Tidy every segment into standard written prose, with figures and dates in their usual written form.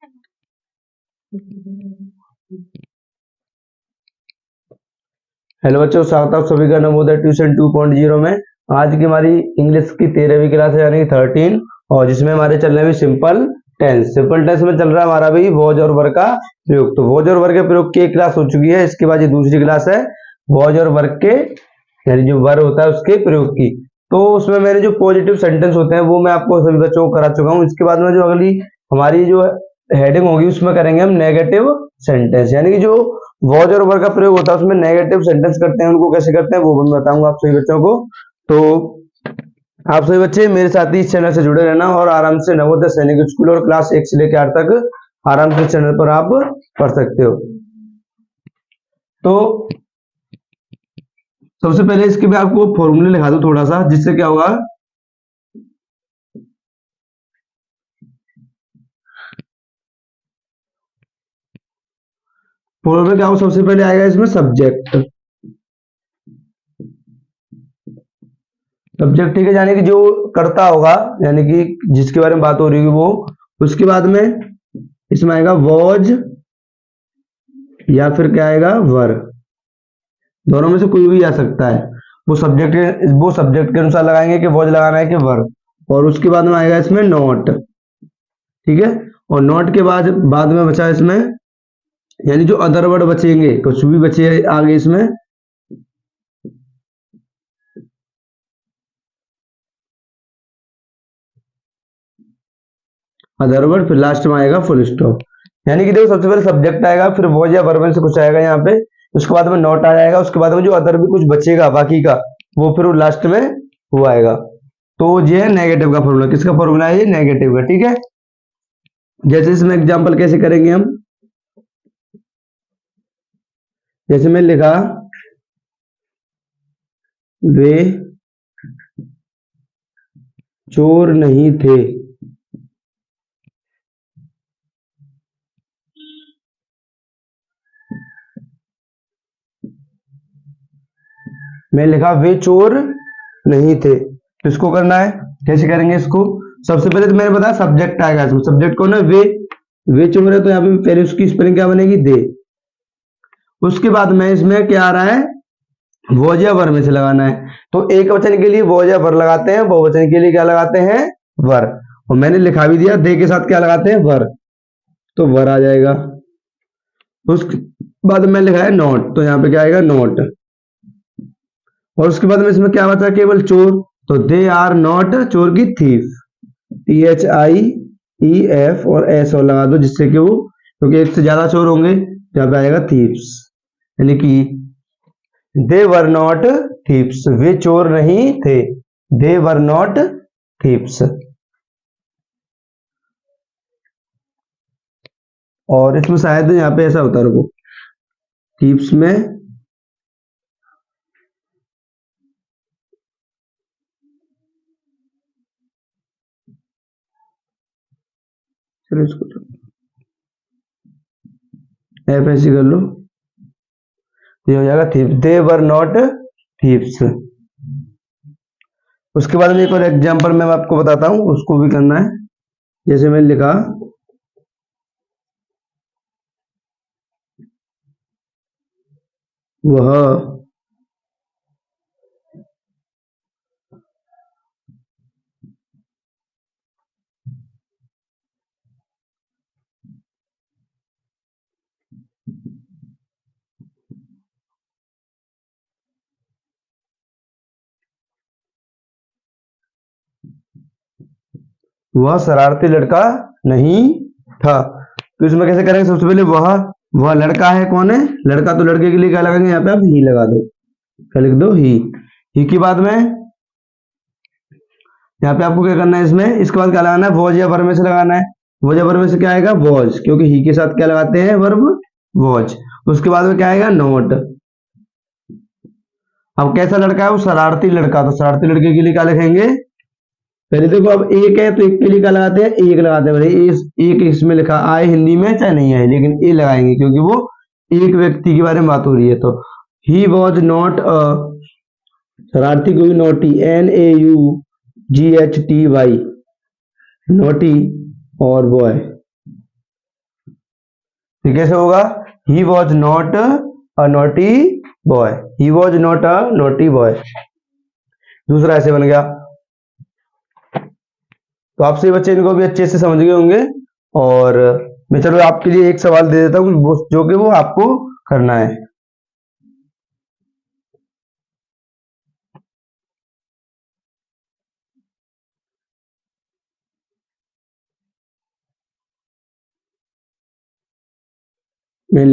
Hello बच्चों, स्वागत है आप सभी का नवोदय ट्यूशन 2.0 में। आज की हमारी इंग्लिश की 13वीं क्लास है यानी कि 13, और जिसमें हमारे चल रहे हैं सिंपल टेंस। सिंपल टेंस में चल रहा है हमारा भी वॉज और वर का प्रयोग। तो वॉज और वर के प्रयोग की एक क्लास हो चुकी है, इसके बाद ये दूसरी क्लास है वॉज और वर के यानी जो वर होता है उसके प्रयोग की। तो उसमें मैंने जो पॉजिटिव सेंटेंस होते हैं वो मैं आपको सभी बच्चों को करा चुका हूँ। इसके बाद में जो अगली हमारी जो हेडिंग होगी उसमें करेंगे हम नेगेटिव सेंटेंस, यानी कि जो वॉज और वर का प्रयोग होता है उसमें नेगेटिव सेंटेंस करते हैं, उनको कैसे करते हैं वो मैं बताऊंगा आप सभी बच्चों को। तो आप सभी बच्चे मेरे साथ ही इस चैनल से जुड़े रहना और आराम से नवोदय सैनिक स्कूल और क्लास 1 से लेकर 8 तक आराम से चैनल पर आप पढ़ सकते हो। तो सबसे पहले इसके भी आपको फॉर्मूले लिखा दो थोड़ा सा, जिससे क्या होगा फॉर्मूले क्या होगा। सबसे पहले आएगा इसमें सब्जेक्ट। सब्जेक्ट ठीक है, यानी कि जो करता होगा, यानी कि जिसके बारे में बात हो रही होगी वो। उसके बाद में इसमें आएगा वॉज या फिर क्या आएगा वर, दोनों में से कोई भी आ सकता है। वो सब्जेक्ट के अनुसार लगाएंगे कि वॉज लगाना है कि वर। और उसके बाद में आएगा इसमें नॉट, ठीक है। और नॉट के बाद में बचा इसमें, यानी जो अदर वर्ड बचेंगे, कुछ भी बचे आगे इसमें अदर वर्ड, फिर लास्ट में आएगा फुल स्टॉप। यानी कि देखो सबसे पहले सब्जेक्ट आएगा, फिर वॉज या वर्ब में से कुछ आएगा यहाँ पे, उसके बाद में नॉट आ जाएगा, उसके बाद में जो अदर भी कुछ बचेगा बाकी का वो फिर लास्ट में वो आएगा। तो ये है नेगेटिव का फॉर्मूला। किसका फॉर्मूला है ये? नेगेटिव का, ठीक है। जैसे इसमें एग्जांपल कैसे करेंगे हम, जैसे मैं लिखा वे चोर नहीं थे। मैं लिखा वे चोर नहीं थे, तो इसको करना है कैसे करेंगे इसको। सबसे पहले तो मैंने बताया सब्जेक्ट आएगा इसमें। सब्जेक्ट कौन है? वे चोर है, तो यहाँ पे पहले उसकी स्पेलिंग क्या बनेगी? दे। उसके बाद में इसमें क्या आ रहा है? वॉज या वर में से लगाना है। तो एक वचन के लिए वॉज या वर लगाते हैं, बहुवचन के लिए क्या लगाते हैं? वर। और मैंने लिखा भी दिया दे के साथ क्या लगाते हैं? वर, तो वर आ जाएगा। उसके बाद में लिखा है नॉट, तो यहाँ पे क्या आएगा? नॉट। और उसके बाद में इसमें क्या बचा? केवल चोर, तो दे आर नॉट चोर की थीफ। THIEF और एस और लगा दो, जिससे कि वो, क्योंकि एक से ज्यादा चोर होंगे, यहाँ पे आएगा थीव्स। यानी कि दे वर नॉट थीव्स, वे चोर नहीं थे। दे वर नॉट थीव्स। और इसमें शायद यहाँ पे ऐसा होता है, रुको, थीव्स में चलो इसको तो एफ ऐसी कर लो, ये हो जाएगा thieves. They were not thieves. उसके बाद में एक और एग्जांपल मैं आपको बताता हूँ, उसको भी करना है। जैसे मैंने लिखा वह शरारती लड़का नहीं था। तो इसमें कैसे करेंगे? सबसे पहले वह लड़का है, कौन है? लड़का, तो लड़के के लिए क्या लगाएंगे? यहाँ पे आप ही लगा दो, क्या लिख दो? ही के बाद में यहाँ पे आपको क्या करना है इसमें, इसके बाद क्या लगाना है? वॉज या वर्ब में से लगाना है। वॉज या वर्ब में से क्या आएगा? वॉज, क्योंकि ही के साथ क्या लगाते हैं? Verb was. उसके बाद में क्या आएगा? नोट। अब कैसा लड़का है? वो शरारती लड़का, तो शरारती लड़के के लिए क्या लिखेंगे? पहले देखो, अब एक है तो एक के लिए क्या लगाते हैं? एक लगाते हैं। भाई एक इसमें लिखा आए हिंदी में चाहे नहीं आए, लेकिन ए लगाएंगे क्योंकि वो एक व्यक्ति के बारे में बात हो रही है। तो ही वॉज नॉट अ, शरारती को भी नोटी, NAUGHTY, नोटी और बॉय। तो कैसे होगा, he was not a naughty boy, he was not a naughty boy. दूसरा ऐसे बन गया। तो आपसे बच्चे इनको भी अच्छे से समझ गए होंगे। और मैं चलो आपके लिए एक सवाल दे देता हूँ जो कि वो आपको करना है। मैंने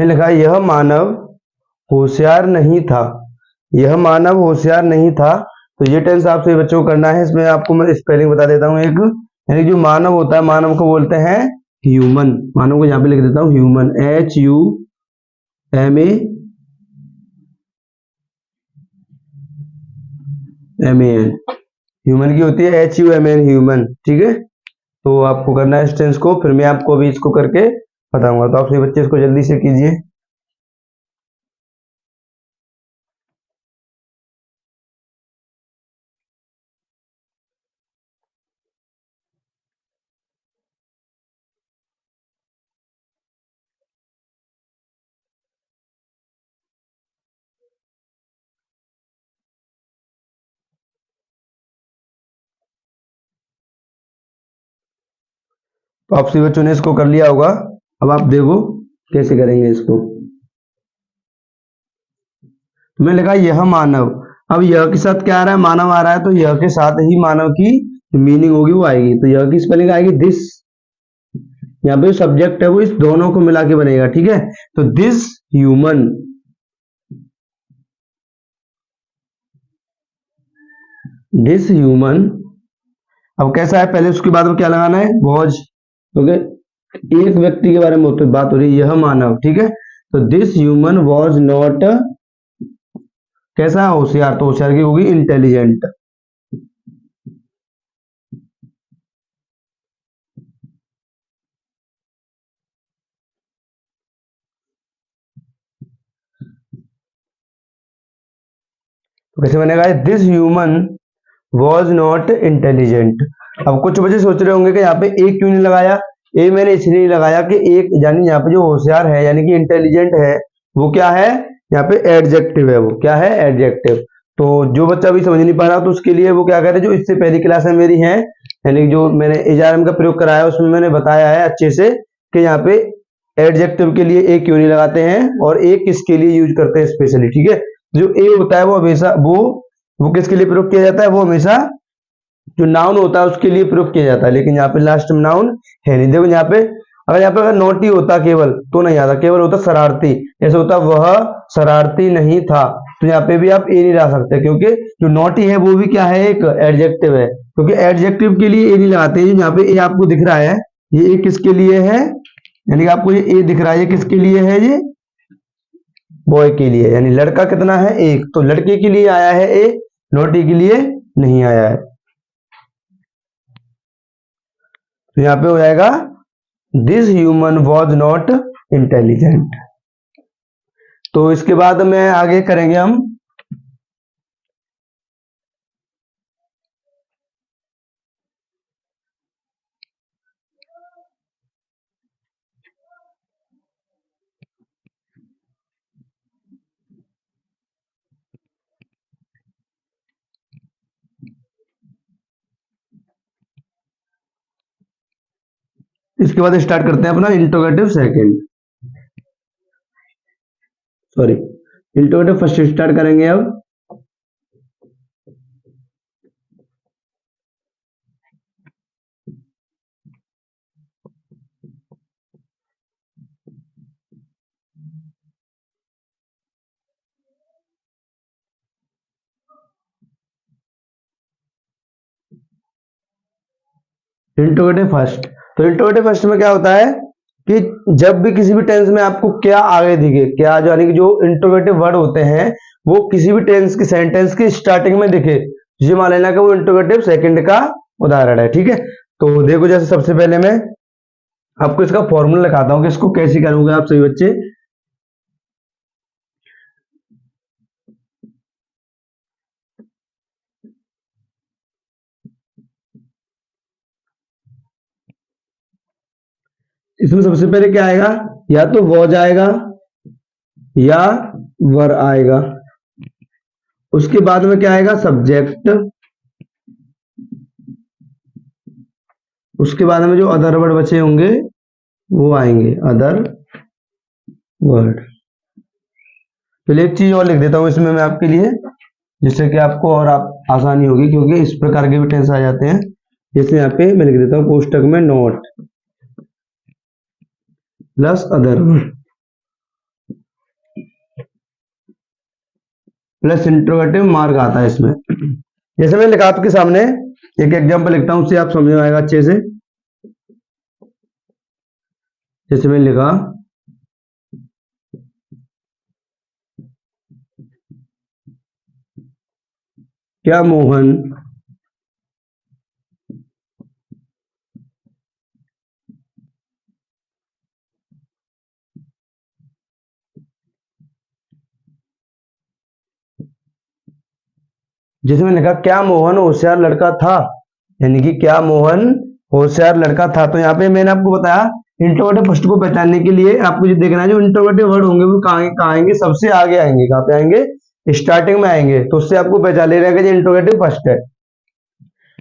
लिखा यह मानव होशियार नहीं था, यह मानव होशियार नहीं था। तो ये टेंस आपसे बच्चों को करना है। इसमें आपको मैं स्पेलिंग बता देता हूँ एक, यानी जो मानव होता है, मानव को बोलते हैं ह्यूमन। मानव को यहाँ पे लिख देता हूँ ह्यूमन, HUMAN, ह्यूमन की होती है HUMAN, ह्यूमन। ठीक है, तो आपको करना है इस टेंस को, फिर मैं आपको अभी इसको करके बताऊंगा। तो आप सभी बच्चे इसको जल्दी से कीजिए। तो आप सभी बच्चों ने इसको कर लिया होगा। अब आप देखो कैसे करेंगे इसको। तो मैं लिखा यह मानव, अब यह के साथ क्या आ रहा है, मानव आ रहा है, तो यह के साथ ही मानव की मीनिंग होगी वो आएगी। तो यह की स्पेलिंग आएगी दिस, यहाँ पे सब्जेक्ट है वो इस दोनों को मिला के बनेगा। ठीक है, तो दिस ह्यूमन, दिस ह्यूमन। अब कैसा है, पहले उसके बाद में क्या लगाना है, वॉज। ओके, एक व्यक्ति के बारे में तो बात हो रही है, यह मानव। ठीक है, तो दिस ह्यूमन वॉज नॉट कैसा है, होशियार। तो होशियार की होगी इंटेलिजेंट। तो कैसे बनेगा, this human was not intelligent. अब कुछ बच्चे सोच रहे होंगे कि यहाँ पे एक क्यों नहीं लगाया। ए मैंने इसलिए नहीं लगाया कि एक यानी यहाँ पे जो होशियार है यानी कि इंटेलिजेंट है वो क्या है, यहाँ पे एडजेक्टिव है, वो क्या है, एडजेक्टिव। तो जो बच्चा भी समझ नहीं पा रहा तो उसके लिए वो क्या करे, जो इससे पहली क्लास में मेरी है यानी जो मैंने एजआरएम का प्रयोग कराया उसमें मैंने बताया है अच्छे से कि यहाँ पे एडजेक्टिव के लिए ए क्यों नहीं लगाते हैं और ए किसके लिए यूज करते हैं स्पेशली। ठीक है, जो ए होता है वो हमेशा वो किसके लिए प्रयोग किया जाता है, वो हमेशा जो नाउन होता है उसके लिए प्रयोग किया जाता है। लेकिन यहाँ पे लास्ट में नाउन है नहीं। देखो यहाँ पे अगर नोटी होता केवल तो नहीं आता, केवल होता शरारती, ऐसे होता वह शरारती नहीं था। तो यहाँ पे भी आप ए नहीं ला सकते क्योंकि जो नोटी है वो भी क्या है, एक एडजेक्टिव है। क्योंकि एडजेक्टिव के लिए ए नहीं लगाते। यहाँ पे ए आपको दिख रहा है, ये ए किसके लिए है, यानी कि आपको ये ए दिख रहा है, ये किसके लिए है, ये बॉय के लिए, यानी लड़का कितना है, एक। तो लड़के के लिए आया है ए, नोटी के लिए नहीं आया है। तो यहाँ पे हो जाएगा this human was not intelligent. तो इसके बाद में आगे करेंगे हम इसके बाद स्टार्ट करते हैं अपना interrogative second, sorry interrogative first start करेंगे अब। इंट्रोगेटिव फर्स्ट, तो इंट्रोगेटिव फर्स्ट में क्या होता है कि जब भी किसी भी टेंस में आपको क्या आगे दिखे, क्या जो यानी कि जो इंट्रोगेटिव वर्ड होते हैं वो किसी भी टेंस की सेंटेंस की स्टार्टिंग में दिखे, ये मान लेना कि वो इंट्रोगेटिव सेकंड का उदाहरण है। ठीक है, तो देखो जैसे सबसे पहले मैं आपको इसका फॉर्मूला लिखाता हूं कि इसको कैसे करोगे आप सभी बच्चे। इसमें सबसे पहले क्या आएगा, या तो वॉज आएगा या वर आएगा, उसके बाद में क्या आएगा, सब्जेक्ट, उसके बाद में जो अदर वर्ड बचे होंगे वो आएंगे, अदर वर्ड। चलिए एक चीज और लिख देता हूं इसमें मैं आपके लिए, जिससे कि आपको और आप आसानी होगी, क्योंकि इस प्रकार के भी टेंस आ जाते हैं। जैसे यहाँ पे मैं लिख देता हूँ कोष्टक में not plus other word plus interrogative mark आता है इसमें। जैसे मैंने लिखा आपके सामने एक एग्जांपल लिखता हूं, उससे आप समझ में आएगा अच्छे से। जैसे मैंने लिखा, क्या मोहन जैसे मैंने लिखा क्या मोहन होशियार लड़का था, यानी कि क्या मोहन होशियार लड़का था। तो यहाँ पे मैंने आपको बताया इंट्रोगेटिव फर्स्ट को पहचानने के लिए आपको जो देखना है, जो इंट्रोगेटिव वर्ड होंगे वो कहाँ आएंगे, सबसे आगे आएंगे। कहाँ पे आएंगे, स्टार्टिंग में आएंगे। तो उससे आपको पहचान लेना है कि इंट्रोगेटिव फर्स्ट है।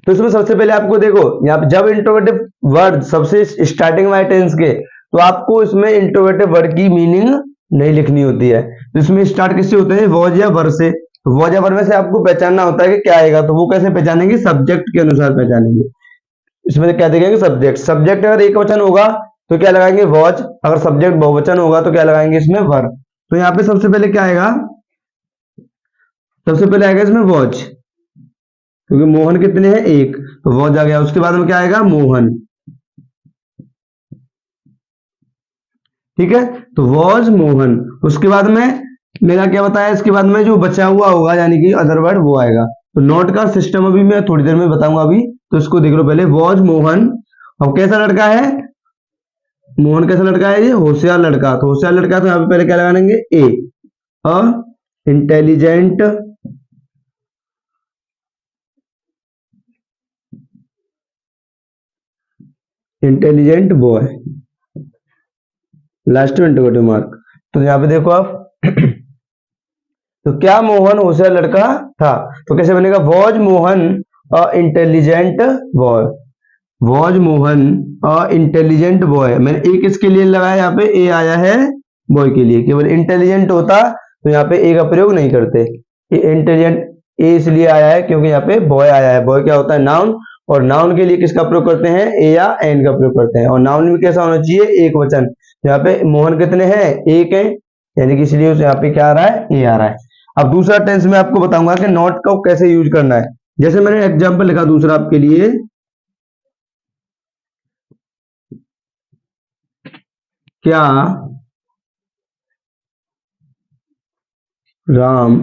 तो इसमें सबसे पहले आपको देखो, यहाँ पे जब इंट्रोगेटिव वर्ड सबसे स्टार्टिंग में आए टेंस के, तो आपको इसमें इंट्रोगेटिव वर्ड की मीनिंग नहीं लिखनी होती है। तो इसमें स्टार्ट किससे होते हैं, वॉज या वर से। तो वॉज या वर में से आपको पहचानना होता है कि क्या आएगा। तो वो कैसे पहचानेंगे, सब्जेक्ट के अनुसार पहचानेंगे। इसमें क्या देखेंगे, सब्जेक्ट। सब्जेक्ट अगर एक वचन होगा तो क्या लगाएंगे, वॉज। अगर सब्जेक्ट बहुवचन होगा तो क्या लगाएंगे इसमें, वर। तो यहाँ पे सबसे पहले क्या आएगा, सबसे पहले आएगा इसमें वॉज, क्योंकि मोहन कितने हैं, एक, तो वॉज आ गया। उसके बाद में क्या आएगा, मोहन। ठीक है, तो वॉज मोहन। उसके बाद में मेरा क्या बताया, इसके बाद में जो बचा हुआ होगा यानी कि अदर वर्ड वो आएगा। तो नोट का सिस्टम अभी मैं थोड़ी देर में बताऊंगा। अभी तो इसको देख लो पहले, वॉज मोहन। अब कैसा लड़का है, मोहन कैसा लड़का है, ये होशियार लड़का। तो होशियार लड़का, तो यहाँ पे पहले क्या लगाएंगे, a, a intelligent intelligent boy, last में इंटरोगेटिव मार्क। तो यहाँ पे देखो आप तो क्या मोहन होशियार लड़का था, तो कैसे बनेगा, was Mohan a intelligent boy. Was Mohan a intelligent boy. मैंने एक इसके लिए लगाया, यहाँ पे ए आया है बॉय के लिए। केवल इंटेलिजेंट होता तो यहाँ पे ए का प्रयोग नहीं करते। इंटेलिजेंट ए इसलिए आया है क्योंकि यहाँ पे बॉय आया है। बॉय क्या होता है, नाउन। और नाउन के लिए किसका प्रयोग करते हैं, ए या एन का प्रयोग करते हैं। और नाउन भी कैसा होना चाहिए, एक वचन। यहाँ पे मोहन कितने हैं, एक है, यानी कि इसलिए यहाँ पे क्या आ रहा है, ए आ रहा है। अब दूसरा टेंस मैं आपको बताऊंगा कि नॉट का कैसे यूज करना है। जैसे मैंने एग्जांपल लिखा दूसरा आपके लिए, क्या राम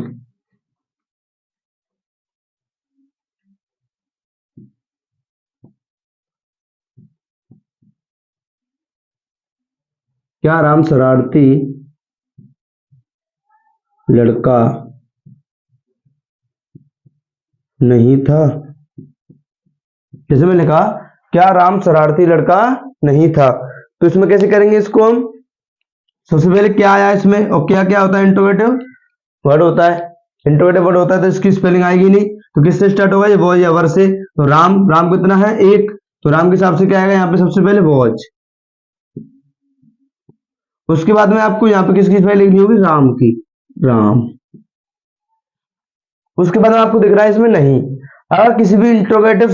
क्या राम शरारती लड़का नहीं था। जैसे मैंने कहा क्या राम शरारती लड़का नहीं था, तो इसमें कैसे करेंगे इसको हम। सबसे पहले क्या आया इसमें, और क्या क्या होता है, इंट्रोगेटिव वर्ड होता है। इंट्रोगेटिव वर्ड होता है तो इसकी स्पेलिंग आएगी नहीं। तो किससे स्टार्ट होगा, ये वॉज या वर से। तो राम, राम कितना है, एक। तो राम के हिसाब से क्या आएगा, यहाँ पे सबसे पहले वॉज। उसके बाद में आपको यहाँ पे किसकी स्पेलिंग लिखनी होगी, राम की, राम। उसके बाद में आपको दिख रहा है इसमें नहीं। अगर किसी भी इंट्रोगेटिव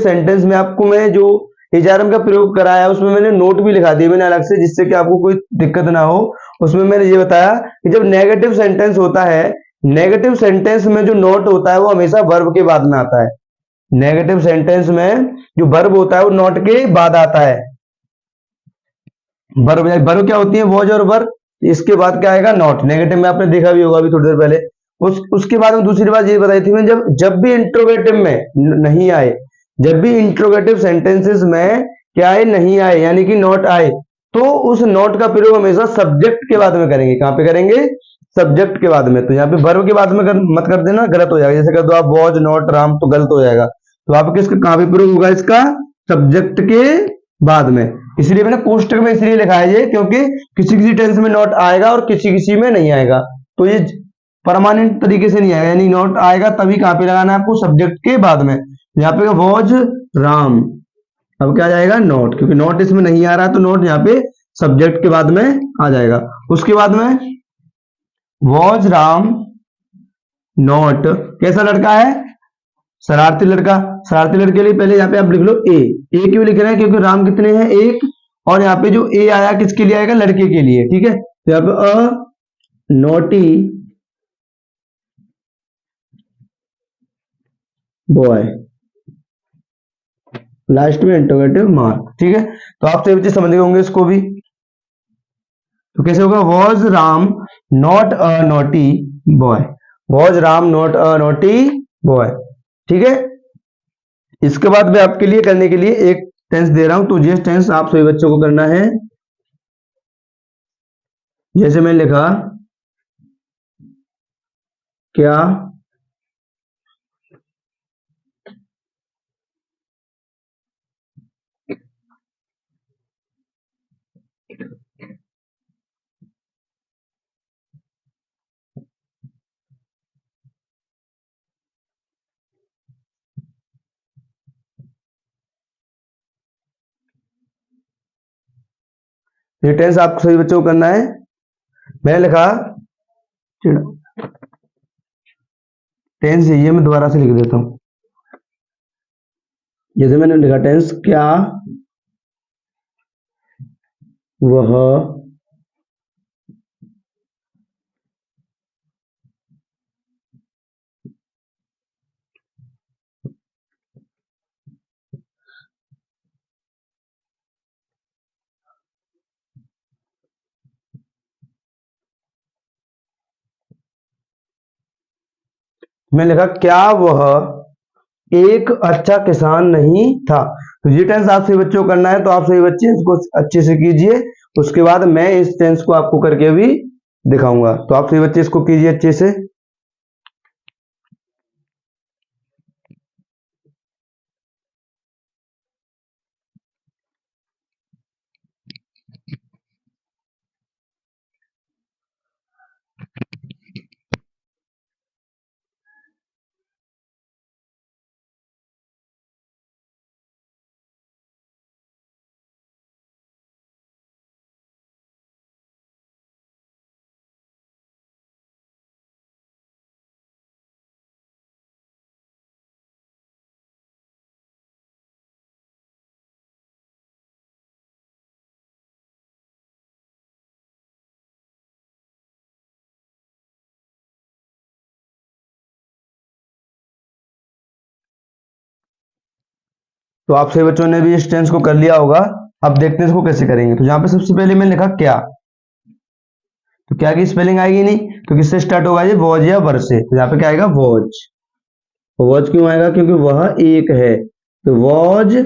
सेंटेंस में आपको मैं जो इजारम का प्रयोग कराया उसमें मैंने नोट भी लिखा दिया मैंने अलग से, जिससे कि आपको कोई दिक्कत ना हो। उसमें मैंने ये बताया कि जब नेगेटिव सेंटेंस होता है, नेगेटिव सेंटेंस में जो नोट होता है वो हमेशा वर्ब के बाद में आता है। नेगेटिव सेंटेंस में जो वर्ब होता है वो नोट के बाद आता है। वर्ब वर्ब क्या होती है, वॉज और वर। इसके बाद क्या आएगा, नॉट। नेगेटिव में आपने देखा भी होगा अभी थोड़ी देर पहले। उसके बाद में दूसरी बात ये बताई थी मैं, जब जब भी इंट्रोगेटिव में नहीं आए, जब भी इंट्रोगेटिव सेंटेंसेस में क्या आए, नहीं आए, यानी कि नॉट आए, तो उस नॉट का प्रयोग हमेशा सब्जेक्ट के बाद में करेंगे। कहां पे करेंगे, सब्जेक्ट के बाद में। तो यहाँ पे वर्ब के बाद में मत कर देना, गलत हो जाएगा। जैसे कर दो आप वॉज नॉट राम, तो गलत हो जाएगा। तो आपके इसका कहां पे प्रयोग होगा, इसका सब्जेक्ट के बाद में। इसलिए मैंने कोष्टक में इसलिए लिखा है ये, क्योंकि किसी किसी टेंस में नॉट आएगा और किसी किसी में नहीं आएगा। तो ये परमानेंट तरीके से नहीं आएगा, यानी नॉट आएगा तभी कहां पे लगाना है आपको, सब्जेक्ट के बाद में। यहाँ पे वॉज राम, अब क्या आ जाएगा, नॉट, क्योंकि नॉट इसमें नहीं आ रहा है, तो नॉट यहाँ पे सब्जेक्ट के बाद में आ जाएगा। उसके बाद में वॉज राम नॉट, कैसा लड़का है, शरारती लड़का। शरारती लड़के के लिए पहले यहाँ पे आप लिख लो ए। ए क्यों लिख रहे हैं, क्योंकि राम कितने हैं, एक। और यहाँ पे जो ए आया किसके लिए आएगा, लड़के के लिए, ठीक है। तो यहाँ पे अ नोटी बॉय, लास्ट में इंटरोगेटिव मार्क, ठीक है। तो आप सभी बच्चे समझ गए होंगे इसको भी। तो कैसे होगा, was Ram not a naughty boy, was Ram not a naughty boy, ठीक है। इसके बाद मैं आपके लिए करने के लिए एक टेंस दे रहा हूं, तो ये टेंस आप सभी बच्चों को करना है। जैसे मैंने लिखा, क्या ये टेंस आप सभी बच्चों को करना है। मैंने लिखा, टेंस ये मैं दोबारा से लिख देता हूं। जैसे मैंने लिखा टेंस, क्या वह मैंने लिखा, क्या वह एक अच्छा किसान नहीं था। तो ये टेंस आप सभी बच्चों को करना है, तो आप सभी बच्चे इसको अच्छे से कीजिए। उसके बाद मैं इस टेंस को आपको करके भी दिखाऊंगा, तो आप सभी बच्चे इसको कीजिए अच्छे से। तो आप सभी बच्चों ने भी इस टेंस को कर लिया होगा। अब देखते हैं इसको कैसे करेंगे। तो यहाँ पे सबसे पहले मैंने लिखा क्या, तो क्या की स्पेलिंग आएगी नहीं, तो किससे स्टार्ट होगा, ये वॉज या वर से। तो यहाँ पे क्या आएगा, वॉज। वॉज क्यों आएगा, क्योंकि वह एक है, तो वॉज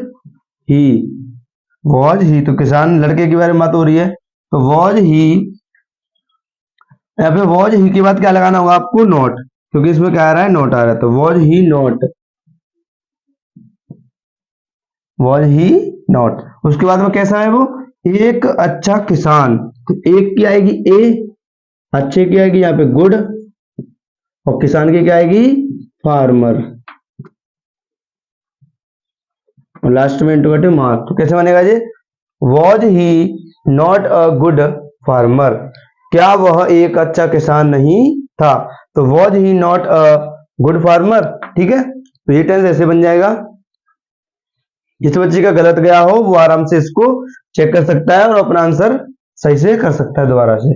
ही। वॉज ही, तो किसान लड़के के बारे में बात हो रही है, तो वॉज ही। यहाँ पे वॉज ही के बाद क्या लगाना होगा आपको, नॉट, क्योंकि इसमें क्या आ रहा है, नॉट आ रहा है। तो was he not, was he not. उसके बाद में कैसा है वो, एक अच्छा किसान। तो एक की आएगी ए, अच्छे की आएगी यहाँ पे गुड, और किसान की क्या आएगी, फार्मर, और लास्ट में इंटरोगेटिव मार्क। तो कैसे बनेगा ये, was he not a good farmer, क्या वह एक अच्छा किसान नहीं था। तो was he not a good farmer, ठीक है। तो ये टेंस ऐसे बन जाएगा। जिस बच्चे का गलत गया हो वो आराम से इसको चेक कर सकता है और अपना आंसर सही से कर सकता है दोबारा से।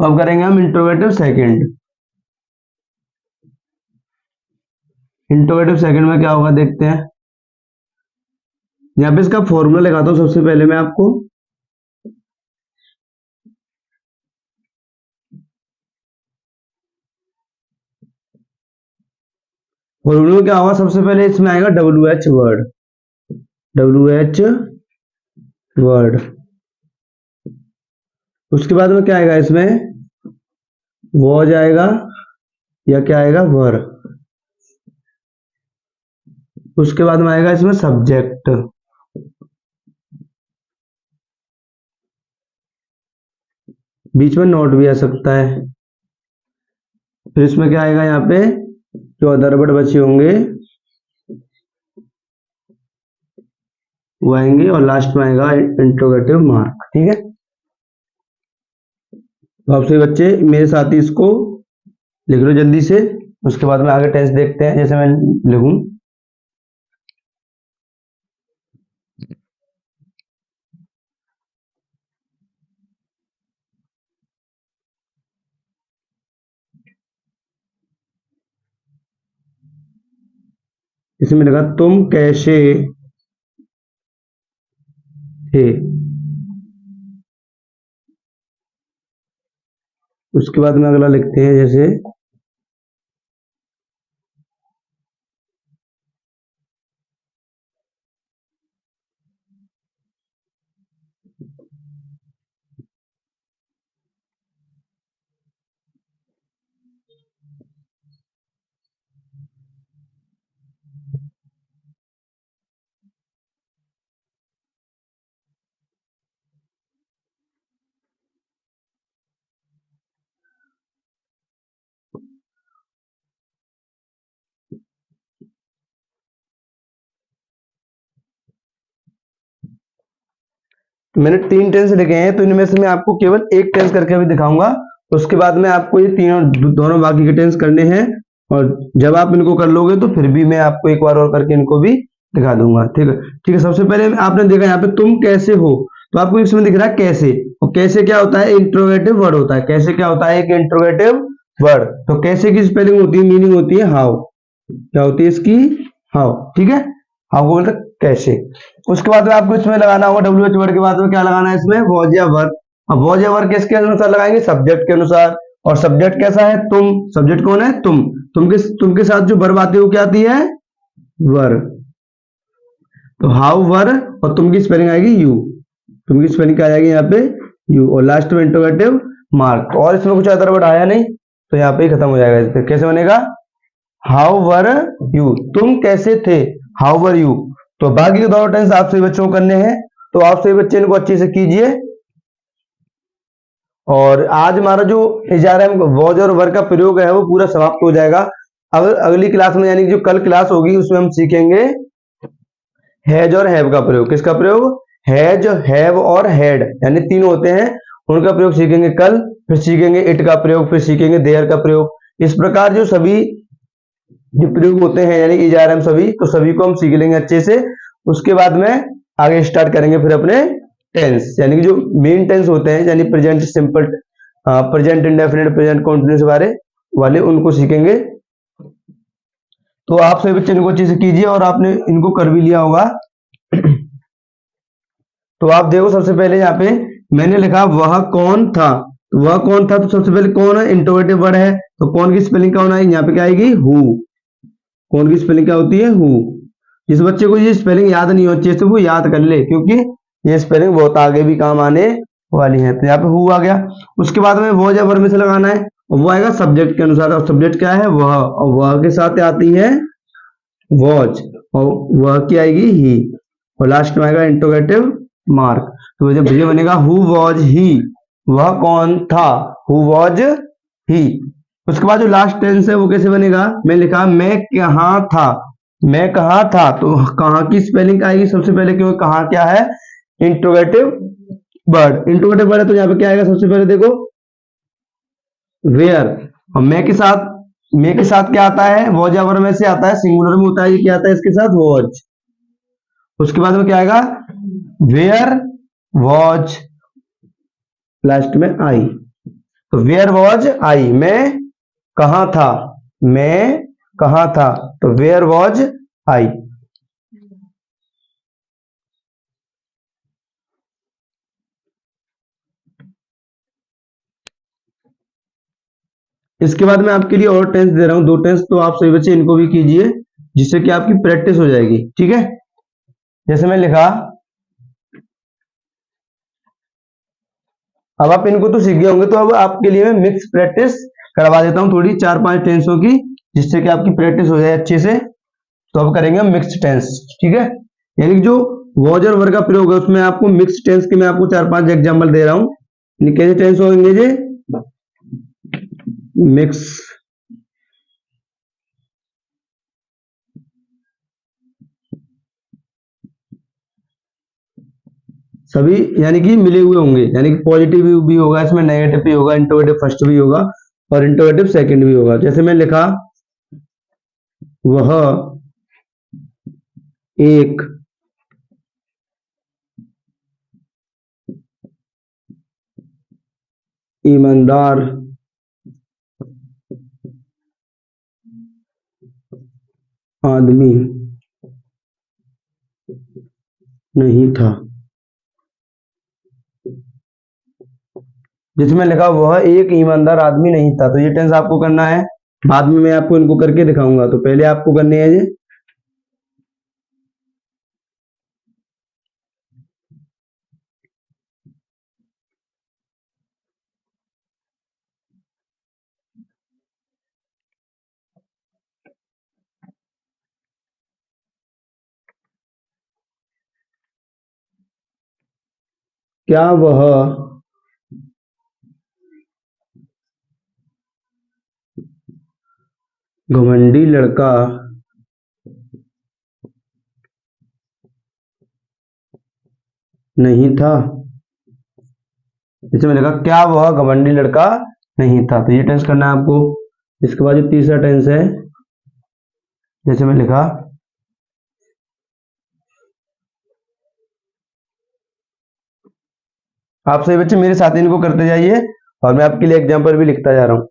तो अब करेंगे हम इंट्रोगेटिव सेकंड। इंट्रोगेटिव सेकंड में क्या होगा देखते हैं। यहाँ पे इसका फॉर्मूला लगाता हूँ सबसे पहले मैं आपको। फॉर्मूला में क्या होगा, सबसे पहले इसमें आएगा WH वर्ड, WH वर्ड। उसके बाद में क्या आएगा इसमें, वॉज आएगा या क्या आएगा, वर। उसके बाद में आएगा इसमें सब्जेक्ट। बीच में नोट भी आ सकता है। फिर इसमें क्या आएगा, यहाँ पे जो अदर वर्ड बचे होंगे वो आएंगे, और लास्ट में आएगा इंट्रोगेटिव मार्क। ठीक है, तो आप सभी बच्चे मेरे साथ ही इसको लिख लो जल्दी से। उसके बाद में आगे टेंस देखते हैं, जैसे मैं लिखूं। इसमें लगा तुम कैसे थे। उसके बाद में अगला लिखते हैं, जैसे मैंने 3 टेंस लिखे हैं, तो इनमें से मैं आपको केवल एक टेंस करके भी दिखाऊंगा। उसके बाद में आपको ये तीनों दोनों बाकी के टेंस करने हैं, और जब आप इनको कर लोगे तो फिर भी मैं आपको एक बार और करके इनको भी दिखा दूंगा। ठीक है, ठीक है। सबसे पहले आपने देखा यहाँ पे तुम कैसे हो, तो आपको इसमें दिख रहा है कैसे। और कैसे क्या होता है, इंट्रोगेटिव वर्ड होता है। कैसे क्या होता है, एक इंट्रोगेटिव वर्ड। तो कैसे की स्पेलिंग होती है, मीनिंग होती है हाउ। क्या होती है इसकी, हाउ। ठीक है, हाउ को बोलते हैं कैसे। उसके बाद में आपको इसमें लगाना होगा WH वर्ड के बाद में क्या लगाना है इसमें, वॉज या वर। अब वॉज या वर किसके अनुसार लगाएंगे, सब्जेक्ट के अनुसार। और सब्जेक्ट कैसा है, तुम। सब्जेक्ट कौन है, तुम के साथ जो वर्ब आती है वो क्या आती है, वर। तो हाउ वर, और तुम की स्पेलिंग आएगी यू। तुम की स्पेलिंग क्या आएगी यहाँ पे, यू। और लास्ट में इंट्रोगेटिव मार्क। और इसमें कुछ अदर वर्ड आया नहीं, तो यहाँ पे ही खत्म हो जाएगा। इस पे कैसे बनेगा, हाउ वर यू, तुम कैसे थे, हाउ वर यू। तो बाकी के दोनों टेंस आप सभी बच्चों को करने हैं, तो आप सभी बच्चे इनको अच्छे से कीजिए। और आज हमारा जो इजारा वॉज और वर का प्रयोग है वो पूरा समाप्त हो जाएगा। अब अगली क्लास में, यानी जो कल क्लास होगी, उसमें हम सीखेंगे हैज और हैव का प्रयोग। किसका प्रयोग, हैज, हैव और हैड, यानी तीन होते हैं, उनका प्रयोग सीखेंगे कल। फिर सीखेंगे इट का प्रयोग, फिर सीखेंगे देयर का प्रयोग। इस प्रकार जो सभी जो प्रयोग होते हैं, यानी इजारा में सभी, तो सभी को हम सीख लेंगे अच्छे से। उसके बाद में आगे स्टार्ट करेंगे फिर अपने टेंस, यानी कि जो मेन टेंस होते हैं, यानी present simple, present indefinite, present continuous वाले उनको सीखेंगे। तो आप सभी बच्चे इनको अच्छे से कीजिए, और आपने इनको कर भी लिया होगा। तो आप देखो, सबसे पहले यहाँ पे मैंने लिखा वह कौन था। तो वह कौन था, तो सबसे पहले कौन है, इंट्रोगेटिव वर्ड है, तो कौन की स्पेलिंग क्या होना है, यहाँ पे क्या आएगी, हु। कौन की स्पेलिंग क्या होती है, हु। जिस बच्चे को ये स्पेलिंग याद नहीं होती है तो वो याद कर ले, क्योंकि ये स्पेलिंग बहुत आगे भी काम आने वाली है। तो यहाँ पे हु आ गया। उसके बाद में वो जब वर्ब में से लगाना है, और वो आएगा सब्जेक्ट के अनुसार। और सब्जेक्ट क्या है, वह, और वह के साथ आती है वॉच, और वह की आएगी ही, और लास्ट में आएगा इंट्रोगेटिव मार्क। तो जब ये बनेगा हु वॉज ही, वह कौन था, हु वॉज ही। उसके बाद जो लास्ट टेंस है वो कैसे बनेगा, मैं लिखा मैं कहाँ था। मैं कहाँ था, तो कहाँ की स्पेलिंग आएगी सबसे पहले, क्योंकि कहाँ क्या है, इंट्रोगेटिव वर्ड। इंट्रोगेटिव वर्ड है, तो यहाँ पे क्या आएगा सबसे पहले देखो, वेयर। और मैं के साथ क्या आता है, वॉज या वर्ब में से आता है, सिंगुलर में होता है, ये क्या आता है इसके साथ, वॉज। उसके बाद में क्या आएगा, वेयर वॉज, लास्ट में आई। तो वेयर वॉज आई, मैं कहाँ था, मैं कहाँ था, तो वेयर वॉज आई। इसके बाद मैं आपके लिए और टेंस दे रहा हूं, दो टेंस, तो आप सभी बच्चे इनको भी कीजिए जिससे कि आपकी प्रैक्टिस हो जाएगी, ठीक है। जैसे मैं लिखा, अब आप इनको तो सीख गए होंगे, तो अब आपके लिए मैं मिक्स प्रैक्टिस करवा देता हूं थोड़ी, 4-5 टेंसों की, जिससे कि आपकी प्रैक्टिस हो जाए अच्छे से। तो अब करेंगे हम मिक्स टेंस, ठीक है। यानी कि जो वॉज और वर का प्रयोग है उसमें आपको मिक्स टेंस के मैं आपको 4-5 एग्जाम्पल दे रहा हूं। कैसे टेंस होंगे ये मिक्स, सभी यानी कि मिले हुए होंगे, यानी कि पॉजिटिव भी होगा इसमें, नेगेटिव भी होगा, इंट्रोगेटिव फर्स्ट भी होगा और इंट्रोगेटिव सेकंड भी होगा। जैसे मैं लिखा, वह एक ईमानदार आदमी नहीं था। जिसमें लिखा वह एक ईमानदार आदमी नहीं था, तो ये टेंस आपको करना है। बाद में मैं आपको इनको करके दिखाऊंगा, तो पहले आपको करनी है ये। क्या वह घमंडी लड़का नहीं था। इसमें लिखा क्या वह घमंडी लड़का नहीं था, तो ये टेंस करना है आपको। इसके बाद जो तीसरा टेंस है, जैसे मैं लिखा, आप सभी बच्चे मेरे साथ इनको करते जाइए और मैं आपके लिए एग्जाम्पल भी लिखता जा रहा हूं।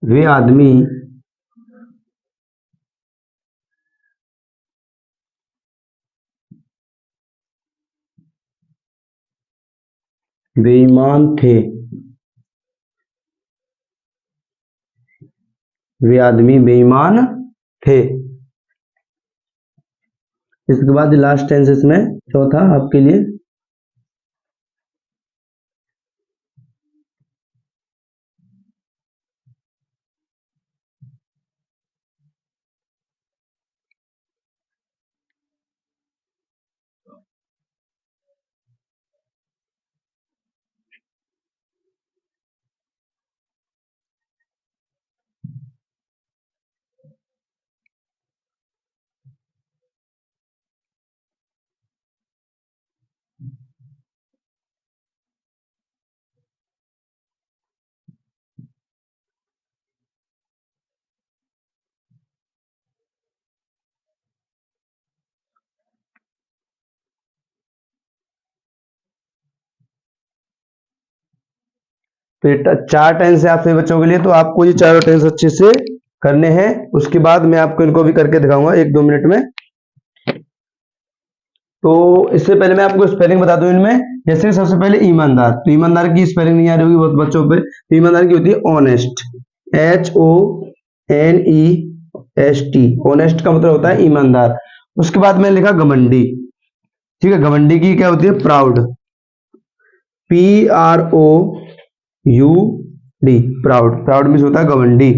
वे आदमी बेईमान थे। वे आदमी बेईमान थे। इसके बाद लास्ट टेंस इसमें चौथा आपके लिए, तो ये चार टेंस है आप सभी बच्चों के लिए, तो आपको ये चारों टेंस अच्छे से करने हैं। उसके बाद मैं आपको इनको भी करके दिखाऊंगा 1-2 मिनट में। तो इससे पहले मैं आपको स्पेलिंग बता दूं इनमें। जैसे सबसे पहले ईमानदार, तो ईमानदार की स्पेलिंग नहीं आ रही होगी बहुत बच्चों पे, तो ईमानदार की होती है ऑनेस्ट, HONEST। ऑनेस्ट का मतलब होता है ईमानदार। उसके बाद मैं लिखा घमंडी, ठीक है। घमंडी की क्या होती है, proud, PROUD, proud. Proud means होता है घमंडी,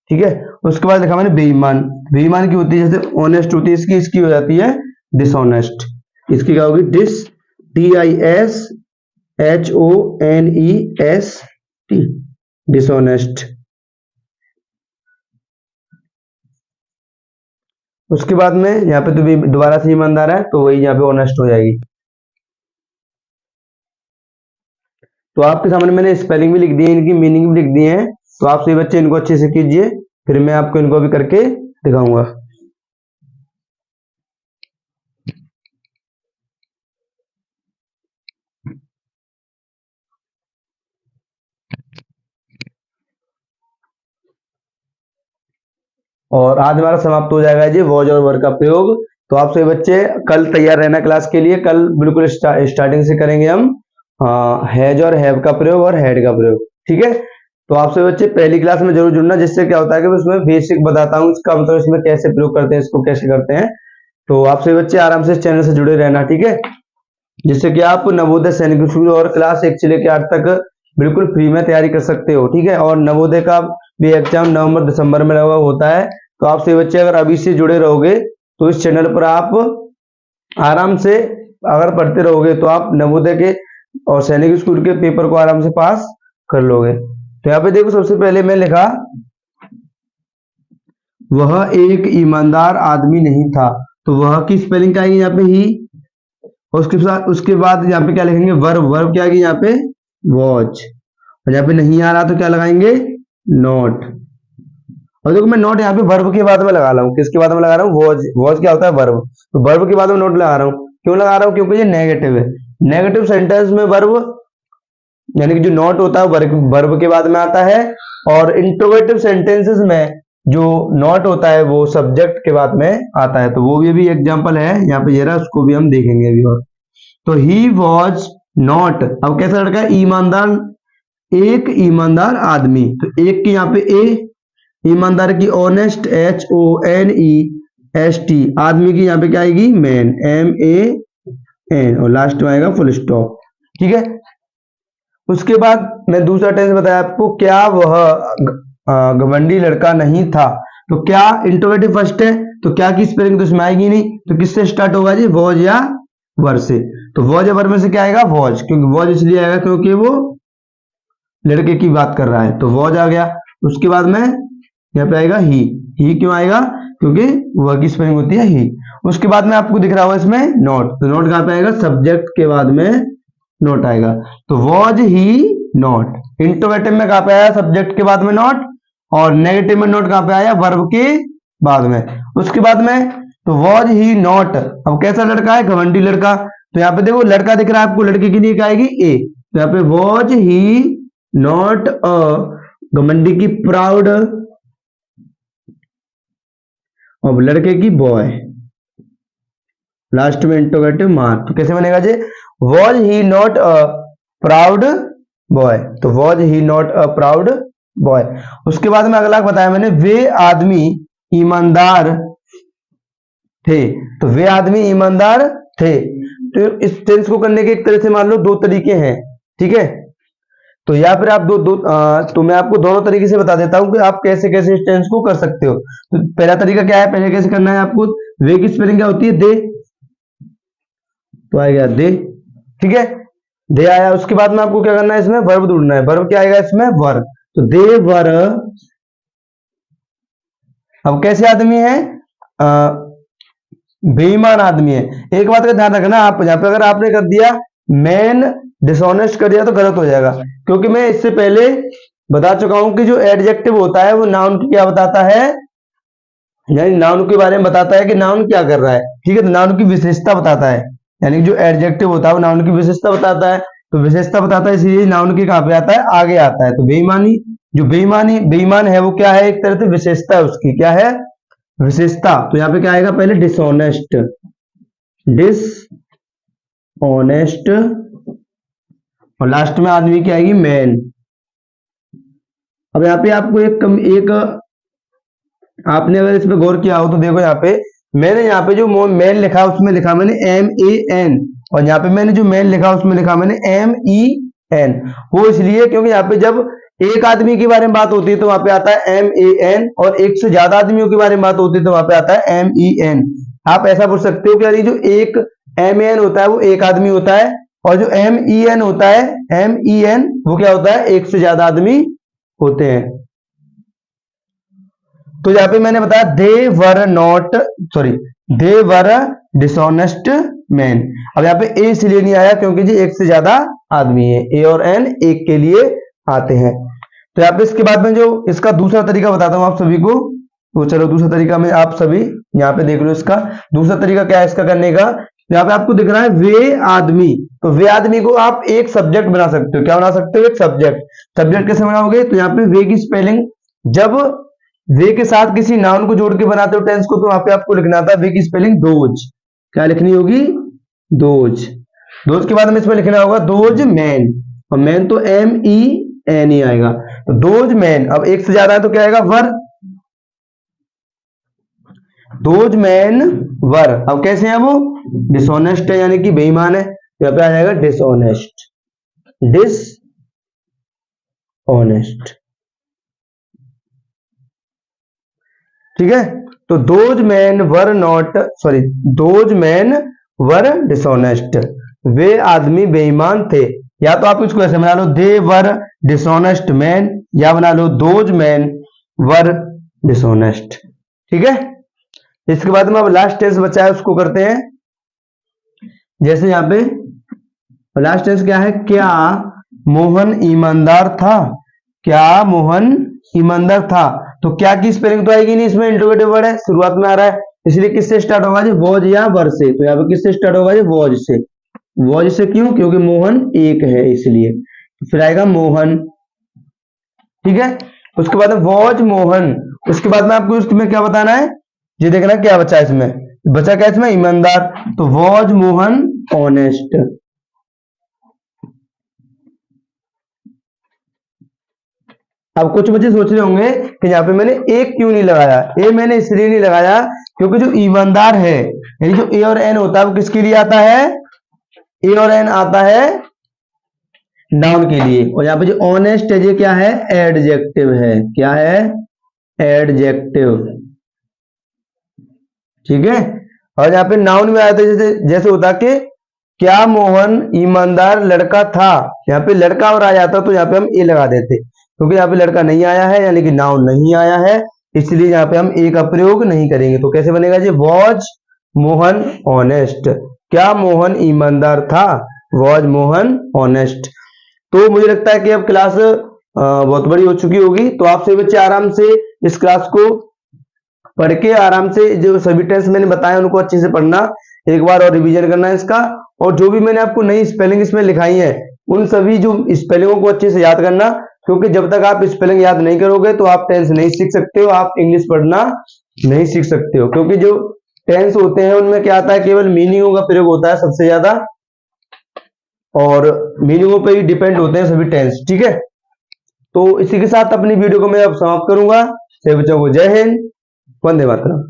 ठीक है। उसके बाद लिखा मैंने बेईमान। बेईमान की होती है, जैसे ऑनेस्ट होती है इसकी, इसकी हो जाती है डिसऑनेस्ट। इसकी क्या होगी, DISHONEST, डिसऑनेस्ट। उसके बाद में यहाँ पे तो भी दोबारा से ईमानदार है, तो वही यहाँ पे ऑनेस्ट हो जाएगी। तो आपके सामने मैंने स्पेलिंग भी लिख दी है, इनकी मीनिंग भी लिख दी है, तो आप सभी बच्चे इनको अच्छे से कीजिए, फिर मैं आपको इनको भी करके दिखाऊंगा। और आज हमारा समाप्त हो जाएगा जी वॉज और वर का प्रयोग। तो आप सभी बच्चे कल तैयार रहना क्लास के लिए। कल बिल्कुल स्टार्टिंग से करेंगे हम हैज और हैव का प्रयोग और हैड का प्रयोग, ठीक है। तो आप सभी बच्चे पहली क्लास में जरूर जुड़ना, जिससे क्या होता है कि उसमें बेसिक बताता हूँ इसका मतलब इसमें कैसे प्रयोग करते हैं, इसको कैसे करते हैं। तो आप सभी बच्चे आराम से इस चैनल से जुड़े रहना, ठीक है, जिससे कि आप नवोदय सैनिक स्कूल और क्लास 1 से लेकर 8 तक बिल्कुल फ्री में तैयारी कर सकते हो, ठीक है। और नवोदय का भी एग्जाम नवंबर दिसंबर में लगा होता है। तो आप सभी बच्चे अगर अभी से जुड़े रहोगे तो इस चैनल पर आप आराम से अगर पढ़ते रहोगे तो आप नवोदय के और सैनिक स्कूल के पेपर को आराम से पास कर लोगे। तो यहाँ पे देखो, सबसे पहले मैं लिखा वह एक ईमानदार आदमी नहीं था, तो वह की स्पेलिंग क्या आएगी यहाँ पे ही, और उसके बाद यहाँ पे क्या लिखेंगे वर्ब, वर्ब क्या आएगी यहाँ पे वॉच, और यहाँ पे नहीं आ रहा तो क्या लगाएंगे नॉट। और देखो मैं नोट यहाँ पे वर्ब के बाद में लगा रहा हूँ, किसके बाद में लगा रहा हूँ वॉज, वॉज क्या होता है वर्ब, तो वर्ब के बाद में नोट लगा रहा हूँ। क्यों लगा रहा हूँ, क्योंकि ये नेगेटिव है। नेगेटिव सेंटेंस में वर्ब यानी कि जो नॉट होता है वर्ब के बाद में आता है, और इंट्रोगेटिव सेंटेंसेस में जो नॉट होता है वो सब्जेक्ट के बाद में आता है। तो वो भी एग्जाम्पल है यहाँ पे जरा, उसको भी हम देखेंगे अभी। और तो ही वॉज नॉट, अब कैसा लड़का है ईमानदार, एक ईमानदार आदमी, तो एक की यहाँ पे ए, ईमानदार की ऑनेस्ट HONEST, आदमी की यहाँ पे क्या आएगी मैन MAN, और लास्ट में आएगा फुल स्टॉप, ठीक है। उसके बाद मैं दूसरा टेंस बताया आपको, क्या वह घमंडी लड़का नहीं था, तो क्या इंट्रोगेटिव फर्स्ट है, तो क्या की स्पेलिंग तो इसमें आएगी नहीं, तो किससे स्टार्ट होगा जी वॉज या वर से। तो वॉज या वर में से क्या आएगा वॉज, क्योंकि वॉज इसलिए आएगा क्योंकि वो लड़के की बात कर रहा है, तो वॉज आ गया। उसके बाद में यहाँ पे आएगा ही क्यों आएगा, क्योंकि वह की स्पेलिंग होती है ही। उसके बाद में आपको दिख रहा होगा इसमें नॉट, तो नॉट कहां पे आएगा सब्जेक्ट के बाद में नॉट आएगा, तो वॉज ही नॉट। इंट्रोगेटिव में कहां पे आया सब्जेक्ट के बाद में नॉट, और नेगेटिव में नॉट कहां पे आया वर्ब के बाद में। उसके बाद में तो वॉज ही नॉट, अब कैसा लड़का है घमंडी लड़का, तो यहाँ पे देखो लड़का दिख रहा है आपको, लड़के के लिए क्या आएगी ए, तो यहाँ पे वॉज ही नॉट अ घमंडी की प्राउड, और लड़के की बॉय, लास्ट में इंट्रोगेटिव मार्क। तो कैसे बनेगा जी was he not a proud boy, तो was he not a proud boy. उसके बाद में अगला बताया मैंने, वे आदमी ईमानदार थे, तो वे आदमी ईमानदार थे। तो इस टेंस को करने के एक तरह से मान लो दो तरीके हैं, ठीक है। तो या फिर आप तो मैं आपको दोनों तरीके से बता देता हूं कि आप कैसे कैसे इस टेंस को कर सकते हो। तो पहला तरीका क्या है, पहले कैसे करना है आपको, वे की स्पेलिंग क्या होती है दे, तो आएगा दे, ठीक है, दे आया। उसके बाद में आपको क्या करना है, इसमें वर्ब ढूंढना है, वर्ब क्या आएगा इसमें वर, तो दे वर। अब कैसे आदमी है बेईमान आदमी है। एक बात का ध्यान रखना, आप यहाँ पे अगर आपने कर दिया मैन डिसऑनेस्ट कर दिया तो गलत हो जाएगा, क्योंकि मैं इससे पहले बता चुका हूं कि जो एडजेक्टिव होता है वो नाउन की क्या बताता है, यानी नाउन के बारे में बताता है कि नाउन क्या कर रहा है, ठीक है। तो नाउन की विशेषता बताता है, यानी जो एडजेक्टिव होता है वो नाउन की विशेषता बताता है, तो विशेषता बताता है, इसलिए नाउन के कहां पे आता है आगे आता है। तो बेईमानी, जो बेईमान है वो क्या है, एक तरह से विशेषता है उसकी, क्या है विशेषता। तो यहाँ पे क्या आएगा पहले डिसऑनेस्ट, डिसऑनेस्ट, और लास्ट में आदमी की आएगी मैन। अब यहाँ पे आपको एक आपने अगर इसमें गौर किया हो तो देखो यहाँ पे मैंने यहाँ पे जो मैन लिखा उसमें लिखा मैंने MAN, और यहाँ पे मैंने जो मैन लिखा उसमें लिखा मैंने MEN। वो इसलिए क्योंकि यहाँ पे जब एक आदमी के बारे में बात होती है तो वहां पे आता है MAN, और एक से ज्यादा आदमियों के बारे में बात होती है तो वहां पे आता है MEN। आप ऐसा पूछ सकते हो कि जो एक MAN होता है वो एक आदमी होता है, और जो MEN होता है वो क्या होता है एक से ज्यादा आदमी होते हैं। तो यहाँ पे मैंने बताया they were not, sorry they were dishonest man. अब यहाँ पे ए इसलिए नहीं आया क्योंकि जी एक से ज्यादा आदमी है, ए और एन एक के लिए आते हैं। तो यहाँ पे इसके बाद में जो इसका दूसरा तरीका बताता हूं आप सभी को, तो चलो दूसरा तरीका में आप सभी यहाँ पे देख लो। इसका दूसरा तरीका क्या है इसका करने का, यहाँ पे आपको दिख रहा है वे आदमी, तो वे आदमी को आप एक सब्जेक्ट बना सकते हो। क्या बना सकते हो? एक सब्जेक्ट। सब्जेक्ट कैसे बनाओगे? तो यहाँ पे वे की स्पेलिंग, जब वे के साथ किसी नाउन को जोड़ के बनाते हो टेंस को, तो वहां पे आपको लिखना था वे की स्पेलिंग दोज। क्या लिखनी होगी? दोज। दोज के बाद हमें इसमें लिखना होगा दोज मैन, और मैन तो MEN ही आएगा। तो दोज मैन, अब एक से ज्यादा है तो क्या आएगा? वर। दोज मैन वर। अब कैसे है वो? डिसऑनेस्ट है यानी कि बेईमान है, तो यहाँ पे आ जाएगा डिसऑनेस्ट। डिसऑनेस्ट, ठीक है। तो those man were not, sorry those man were dishonest, वे आदमी बेईमान थे। या तो आप इसको ऐसे बना लो दे वर डिसऑनेस्ट मैन, या बना लो दोज मैन वर डिसऑनेस्ट, ठीक है। इसके बाद में अब लास्ट टेंस बचा है उसको करते हैं। जैसे यहाँ पे लास्ट टेंस क्या है? क्या मोहन ईमानदार था? क्या मोहन ईमानदार था? तो क्या की स्पेलिंग तो आएगी नहीं, इसमें इंट्रोगेटिव वर्ड है, शुरुआत में आ रहा है, इसलिए किससे स्टार्ट होगा जी? वॉज या वर से। तो यहाँ पे किससे स्टार्ट होगा जी? वॉज से। वॉज से क्यों? क्योंकि मोहन एक है इसलिए। फिर आएगा मोहन, ठीक है। उसके बाद वॉज मोहन, उसके बाद में आपको इसमें क्या बताना है? ये देखना क्या बचा है इसमें, बचा क्या इसमें? ईमानदार। तो वॉज मोहन ऑनेस्ट। अब कुछ बच्चे सोच रहे होंगे कि यहाँ पे मैंने एक क्यों नहीं लगाया। ए मैंने इसलिए नहीं लगाया क्योंकि जो ईमानदार है, यानी जो ए और एन होता है वो किसके लिए आता है? ए और एन आता है नाउन के लिए। और यहाँ पे जो ऑनेस्ट है ये क्या है? एडजेक्टिव है। क्या है? एडजेक्टिव, ठीक है। और यहाँ पे नाउन में आया था, जैसे जैसे होता कि क्या मोहन ईमानदार लड़का था, यहाँ पे लड़का और आ जाता तो यहाँ पे हम ए लगा देते, क्योंकि यहाँ पे लड़का नहीं आया है यानी कि नाउन नहीं आया है, इसलिए यहाँ पे हम ए का प्रयोग नहीं करेंगे। तो कैसे बनेगा जी? Was Mohan honest. क्या मोहन ईमानदार था? Was Mohan honest. तो मुझे लगता है कि अब क्लास बहुत बड़ी हो चुकी होगी, तो आप सभी बच्चे आराम से इस क्लास को पढ़ के आराम से जो सभी टेंस मैंने बताया उनको अच्छे से पढ़ना, एक बार और रिवीजन करना है इसका। और जो भी मैंने आपको नई स्पेलिंग इसमें लिखाई है उन सभी जो स्पेलिंगों को अच्छे से याद करना, क्योंकि जब तक आप स्पेलिंग याद नहीं करोगे तो आप टेंस नहीं सीख सकते हो, आप इंग्लिश पढ़ना नहीं सीख सकते हो। क्योंकि जो टेंस होते हैं उनमें क्या आता है? केवल मीनिंगों का प्रयोग होता है सबसे ज्यादा, और मीनिंगों पे ही डिपेंड होते हैं सभी टेंस, ठीक है। तो इसी के साथ अपनी वीडियो को मैं अब समाप्त करूंगा। सभी बच्चों को जय हिंद, वंदे मातरम।